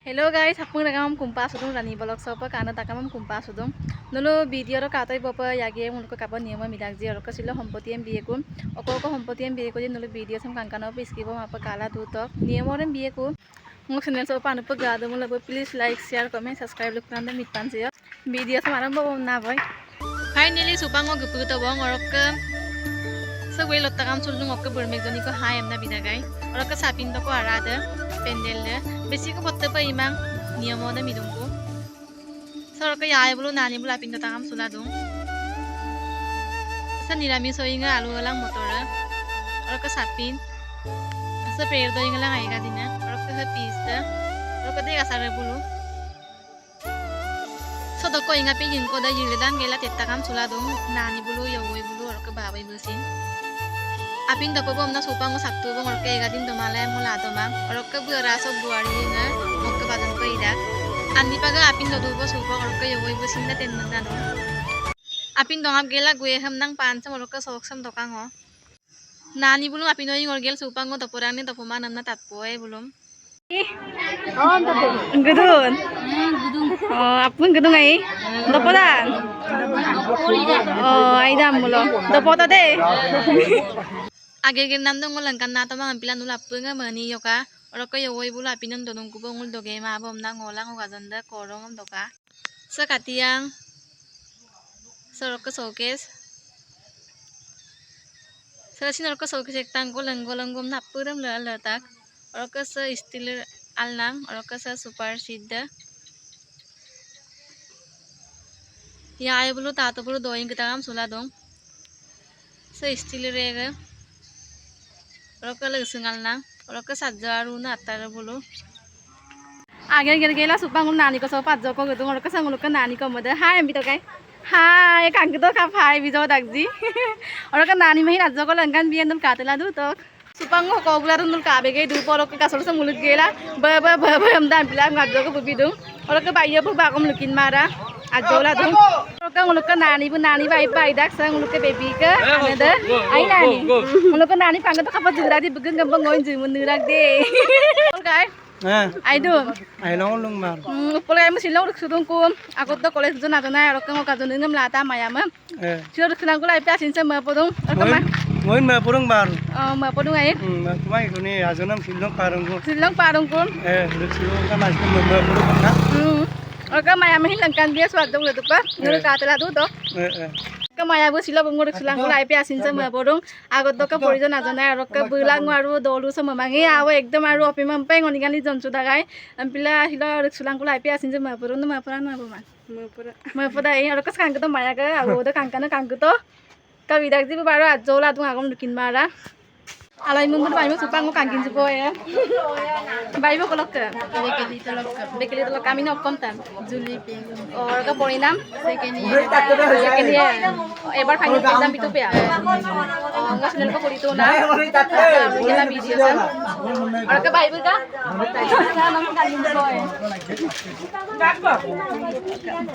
Hello guys, hapung nagam kumpas udung rani balok sopa kana takamam kumpas udung. Nulu video ro katai bopa yagi mun ko kapan niyama midagji ro kasilo hompoti em biye kun. Oko hompoti em biye ko je nulu video sam kankana pe skibo mapa kala tu tok. Niyama ren biye ko. Ngok channel sopa anu pa gado mun labo please like, share, comment, subscribe luk nanda mitpan se. Video sam aram bo na boy. Finally supango gupu to bong orok so we lot takam sulung ok burmek joni ko hai amna bidagai orok sapin to ko arada pendel besi ko potte pa imang niyamo na midungko sorok ya bulu nani bula pinta takam suladung sa nirami so inga alu lang motora orok sapin sa prayer do inga lang ay kadina orok sa pista orok de kasare bulu so doko inga pin ko da yiledan gela tetakam suladung nani bulu yowoi bulu orok babai busin aping dapo bom na supang mo sakto bong orok gadin dumalayam mula domang orok buraso buari nga mokka badan ko ida andi paga aping dodu bo supang orok yoy busin na tenman na do aping dongap gela gue ham nang pansam orok soksam dokang ho nani bulung aping noy ngorgel supang mo daporang ni dapoman namna tatpoe bulum oh gedun oh apun gedung ai dapodan oh aidam mulo dapota de Age nam dong ulang kan nato mga pilan ulap nga mani yoka orok yoy bula pinon donong kubong ul doge ma bom na ngolang ugazanda korong am doka sa katiyang sorok showcase sa sinor ko showcase ektang ko langgom napuram latak orok sa steel alnang orok sa super sidda ya ay bulu tato bulu doing kita kam suladong sa steel rega orok lagsungal na orok sadjaru na atar bulu आगे गिर गेला सुपांग नानी को सोपात जको गदुं orok सांगुल को नानी को मदे हाय बितो काय हाय कांग तो खा फाय बिजो दागजी orok नानी मही राज को लंगन बियन दम कातला दु तो सुपांग को गुला दुल काबे गे दु porok kasol sa mulut gela ba am dan bilang ngado ko bibidung orok bayo bu bagom lukin mara ajola dung orok nguluk nani bu nani bai dak sang nguluk baby ke anada ai nani nguluk nani pang to kapat jura di begung gambang ngoin jumun nurak de okay ai do ai long lung mar pulai mu silong ruk sudung kum aku to college jona jona orok ngok kajun ngam lata mayam silo ruk silang kulai pa sin sama podung ngoin ma purung bar ma podung ai ma tumai ko ni ajonam silong parung kum ruk silong ka mas ma purung na orok mayam hin langkan dia suat dong letuk pa nguruk katela du to Kamaya bu sila bunguruk silang kulai pe asin sama bodong agot to ka porijon ajana orok ka bulang aru dolu sama mangi awo ekdom aru opi mampeng onigani jonsu dagai ampila sila orok silang kulai pe asin sama bodong ma pura ma pura ei orok kan to maya ka awo to kankana kankuto ka bidak ji baro ajola tung agom dukin mara alai mun bai mo supang mo kankin jupo ya bai mo kolok ka bekeli to kami no kontan juli pe or ka porinam second year ebar final exam itu pe ngas nel ko porito na gela video sam or ka bai ka nam kankin jupo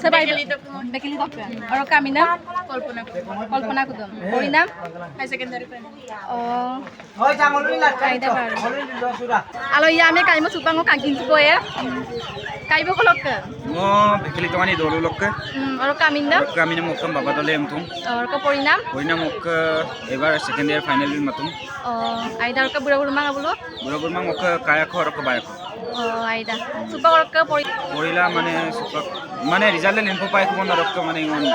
sa bai bekeli to or kami na kolpona ko dum porinam high secondary pe hoy jangol ni lat kai da bar alo ya me kai mo supang ko kankin jupo ya kai bo kolok ka ngo bekeli to ani dolu lok or kaminda mokam baba dole emtum or ka porinam ok ebar second year final matum aida ka bura mang abulo mang ok kaya ko rok baya ko aida supang or ka porila mane supak mane result le lempo pai ko na rok mane ngon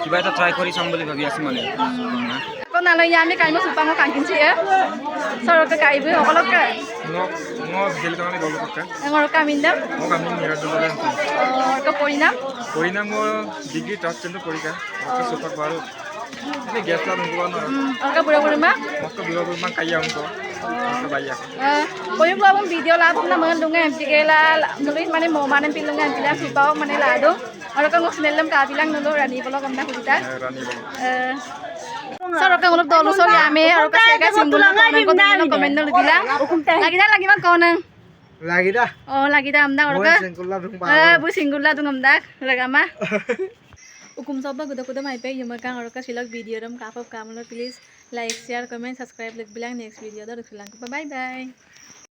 kiba ta try kori samboli bhabi ase mane ko nalo ya me kai mo supang ko kankin chi ya sorok ka kai bo kolok ka ngo bekeli to ani dolu lok or kaminda ngo kami mira dole or ka porinam ngo degree touch chendo porika ok supak baru ini gas la nunggu na or ka bura mang ok bura mang kaya unto ok baya boyong labong video labong na mga lungan tigela nulis mane mo manen pilungan pila sipaw mane lado or ka ngos nelam ka bilang nulo rani bolo kam na kulita rani bolo Sarok ka ngulok dolo so yame or ka sega simbol ko comment no bilang lagi man ko nang lagi dah amda or ka bu singgula dung amda lagama ukum soba kuda mai pe yumakang or ka silog video ram kapap kamlo please like share comment subscribe bilang next video do bye bye